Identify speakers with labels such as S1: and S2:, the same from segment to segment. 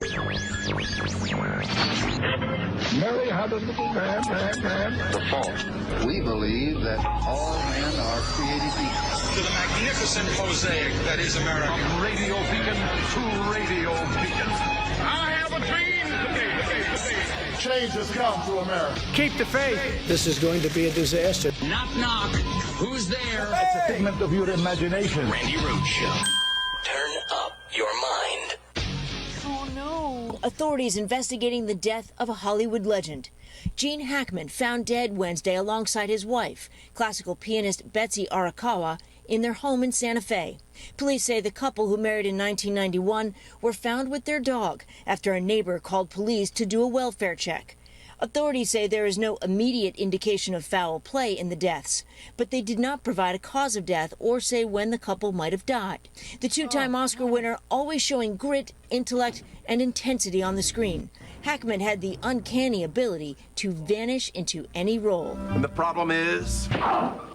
S1: Mary had a little man. The fault. We believe that all men are created equal.
S2: To the magnificent mosaic that is America.
S3: From radio beacon to radio beacon.
S2: I have a dream today.
S3: Change has come to America.
S4: Keep the faith.
S5: This is going to be a disaster.
S6: Knock, knock. Who's there?
S3: It's a figment of your imagination.
S6: Randi Rhodes Show. Turn up your mind.
S7: Oh, no. Authorities investigating the death of a Hollywood legend. Gene Hackman found dead Wednesday alongside his wife, classical pianist Betsy Arakawa, in their home in Santa Fe. Police say the couple, who married in 1991, were found with their dog after a neighbor called police to do a welfare check. Authorities say there is no immediate indication of foul play in the deaths, but they did not provide a cause of death or say when the couple might have died. The two-time Oscar winner always showing grit, intellect, and intensity on the screen. Hackman had the uncanny ability to vanish into any role.
S3: And the problem is?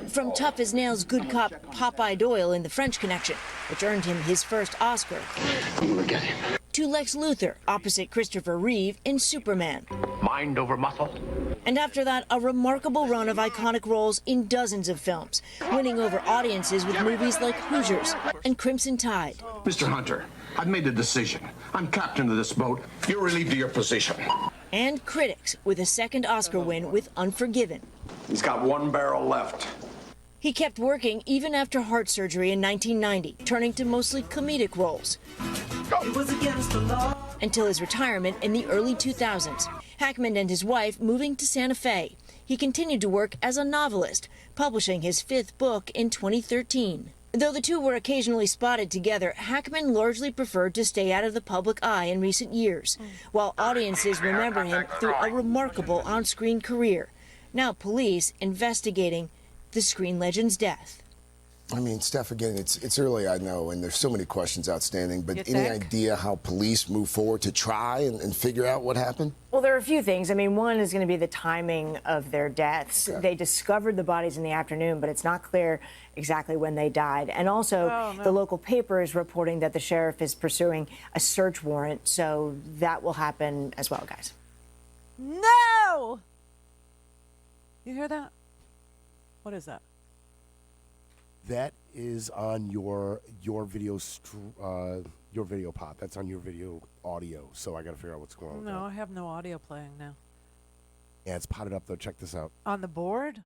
S7: From tough as nails good cop Popeye Doyle in The French Connection, which earned him his first Oscar, to Lex Luthor opposite Christopher Reeve in Superman.
S3: Mind over muscle.
S7: And after that, a remarkable run of iconic roles in dozens of films, winning over audiences with movies like Hoosiers and Crimson Tide.
S3: Mr. Hunter, I've made a decision. I'm captain of this boat. You're relieved of your position.
S7: And critics with a second Oscar win with Unforgiven.
S3: He's got one barrel left.
S7: He kept working even after heart surgery in 1990, turning to mostly comedic roles. It was against the law. Until his retirement in the early 2000s. Hackman and his wife moving to Santa Fe. He continued to work as a novelist, publishing his 5th book in 2013. Though the two were occasionally spotted together, Hackman largely preferred to stay out of the public eye in recent years, while audiences remember him through a remarkable on-screen career. Now police investigating the screen legend's death.
S8: I mean, Steph, again, it's early, I know, and there's so many questions outstanding, but any idea how police move forward to try and figure out what happened?
S9: Well, there are a few things. I mean, one is going to be the timing of their deaths. Okay. They discovered the bodies in the afternoon, but it's not clear exactly when they died. And also, the local paper is reporting that the sheriff is pursuing a search warrant, so that will happen as well, guys.
S10: No! You hear that? What is that?
S11: That is on your video your video pop. That's on your video audio. So I got to figure out what's going on.
S10: No,
S11: with that.
S10: I have no audio playing now.
S11: Yeah, it's potted up though. Check this out.
S10: On the board?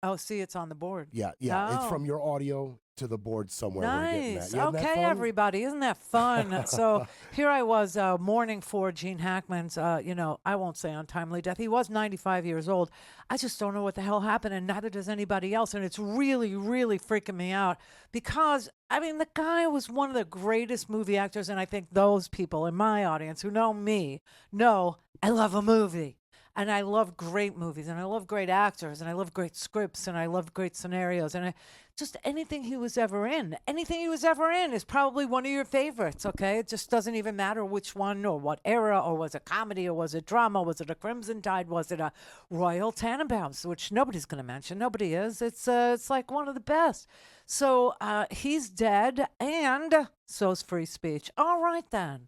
S10: Oh, see, it's on the board.
S11: Yeah. It's from your audio to the board somewhere.
S10: Nice.
S11: We're
S10: Okay, everybody. Isn't that fun? So here I was mourning for Gene Hackman's, I won't say untimely death. He was 95 years old. I just don't know what the hell happened, and neither does anybody else. And it's really, really freaking me out because, I mean, the guy was one of the greatest movie actors, and I think those people in my audience who know me know I love a movie. And I love great movies, and I love great actors, and I love great scripts, and I love great scenarios, and just anything he was ever in is probably one of your favorites, okay? It just doesn't even matter which one or what era, or was it comedy, or was it drama, was it a Crimson Tide, was it a Royal Tenenbaums, which nobody's going to mention. Nobody is. It's like one of the best. So he's dead, and so's free speech. All right, then.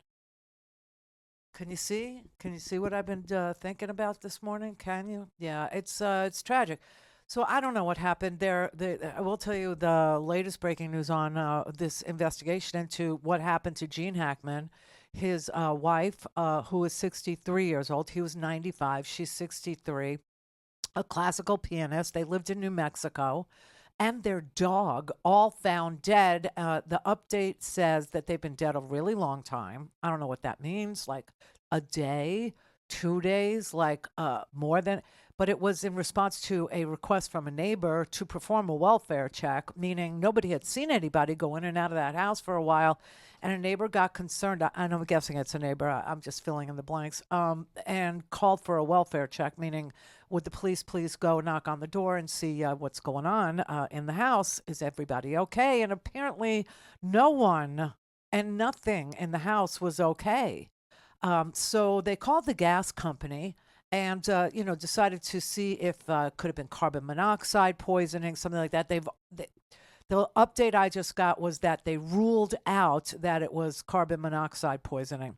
S10: Can you see? Can you see what I've been thinking about this morning? Can you? Yeah, it's tragic. So I don't know what happened there. I will tell you the latest breaking news on this investigation into what happened to Gene Hackman, his wife, who is 63 years old. He was 95. She's 63. A classical pianist. They lived in New Mexico. And their dog all found dead. The update says that they've been dead a really long time. I don't know what that means, like a day, 2 days, like more than. But it was in response to a request from a neighbor to perform a welfare check, meaning nobody had seen anybody go in and out of that house for a while. And a neighbor got concerned. I'm guessing it's a neighbor. I'm just filling in the blanks. And called for a welfare check, meaning would the police please go knock on the door and see what's going on in the house? Is everybody okay? And apparently no one and nothing in the house was okay. So they called the gas company and, decided to see if could have been carbon monoxide poisoning, something like that. The update I just got was that they ruled out that it was carbon monoxide poisoning.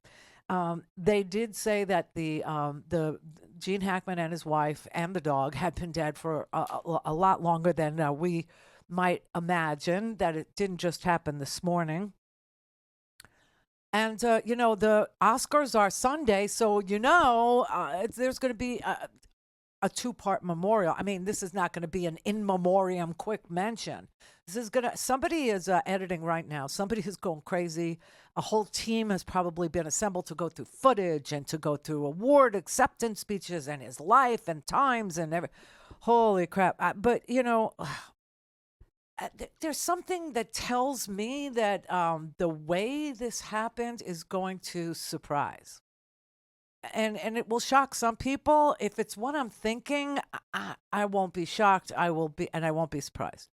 S10: They did say that the Gene Hackman and his wife and the dog had been dead for a lot longer than we might imagine, that it didn't just happen this morning. And, the Oscars are Sunday, so, there's going to be a two-part memorial. I mean, this is not going to be an in memoriam quick mention. Somebody is editing right now. Somebody is going crazy. A whole team has probably been assembled to go through footage and to go through award acceptance speeches and his life and times and everything. Holy crap. But, there's something that tells me that the way this happened is going to surprise. And it will shock some people. If it's what I'm thinking, I won't be shocked. I won't be surprised.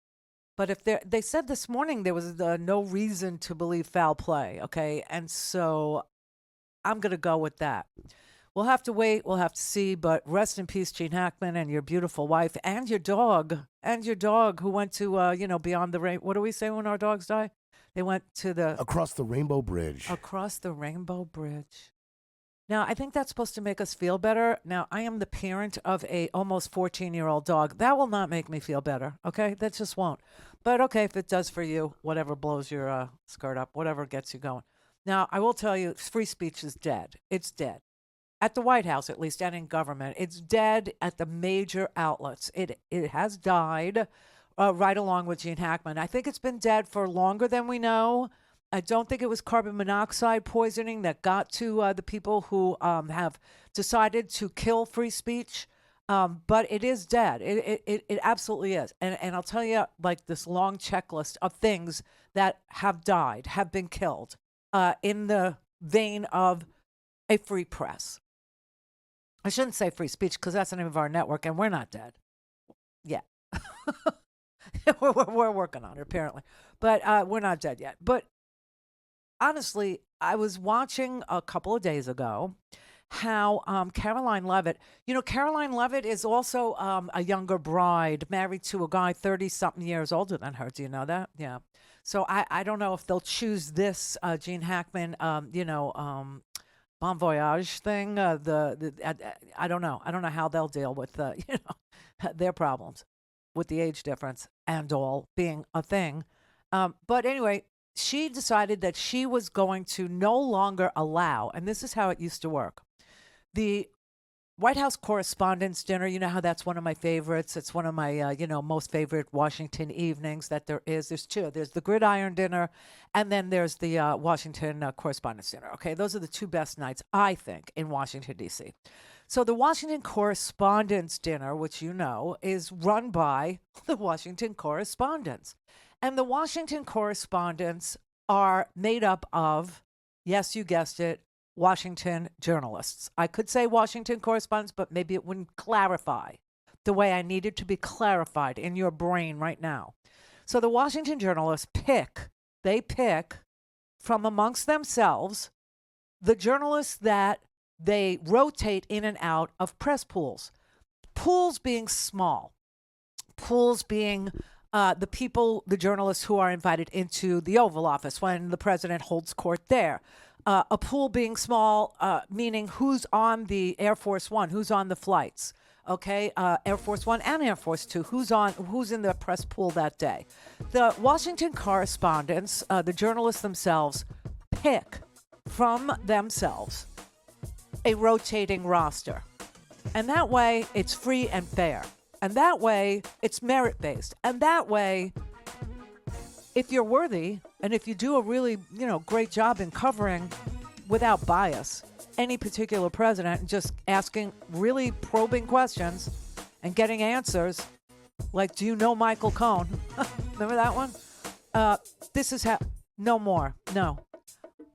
S10: But if they said this morning there was no reason to believe foul play, okay? And so I'm going to go with that. We'll have to wait. We'll have to see. But rest in peace, Gene Hackman, and your beautiful wife, and your dog, who went to, beyond the rainbow. What do we say when our dogs die? They went to
S11: across the Rainbow Bridge.
S10: Across the Rainbow Bridge. Now, I think that's supposed to make us feel better. Now, I am the parent of a almost 14-year-old dog. That will not make me feel better, okay? That just won't. But, okay, if it does for you, whatever blows your skirt up, whatever gets you going. Now, I will tell you, free speech is dead. It's dead. At the White House, at least, and in government. It's dead at the major outlets. It has died right along with Gene Hackman. I think it's been dead for longer than we know. I don't think it was carbon monoxide poisoning that got to the people who have decided to kill free speech. But it is dead. It absolutely is. And I'll tell you, like, this long checklist of things that have died, have been killed in the vein of a free press. I shouldn't say free speech because that's the name of our network, and we're not dead yet. we're working on it, apparently. But we're not dead yet. But honestly, I was watching a couple of days ago how Caroline Leavitt, Caroline Leavitt is also a younger bride married to a guy 30-something years older than her. Do you know that? Yeah. So I don't know if they'll choose this Gene Hackman, bon voyage thing. I don't know. I don't know how they'll deal with their problems with the age difference and all being a thing. But anyway, she decided that she was going to no longer allow, and this is how it used to work, the White House Correspondents' Dinner. You know how that's one of my favorites. It's one of my, most favorite Washington evenings that there is. There's two. There's the Gridiron Dinner, and then there's the Washington Correspondents' Dinner. Okay, those are the two best nights, I think, in Washington, D.C. So the Washington Correspondents' Dinner, which is run by the Washington Correspondents. And the Washington Correspondents are made up of, yes, you guessed it, Washington journalists. I could say Washington correspondents, but maybe it wouldn't clarify the way I needed to be clarified in your brain right now. So the Washington journalists pick from amongst themselves the journalists that they rotate in and out of press pools. Pools being small. Pools being the journalists who are invited into the Oval Office when the president holds court there. A pool being small, meaning who's on the Air Force One, who's on the flights, okay? Air Force One and Air Force Two, who's in the press pool that day. The Washington correspondents, the journalists themselves, pick from themselves a rotating roster. And that way, it's free and fair. And that way, it's merit-based. And that way, if you're worthy, and if you do a really, great job in covering without bias any particular president and just asking really probing questions and getting answers, like, do you know Michael Cohen? Remember that one? This is how, no more, no.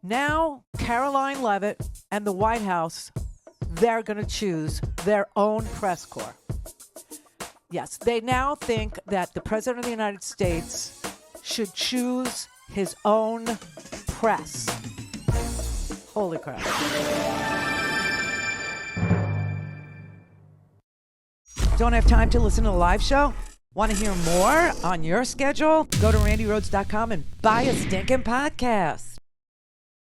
S10: Now, Caroline Leavitt and the White House, they're going to choose their own press corps. Yes, they now think that the President of the United States should choose his own press. Holy crap. Don't have time to listen to the live show? Want to hear more on your schedule? Go to RandiRhodes.com and buy a stinking podcast.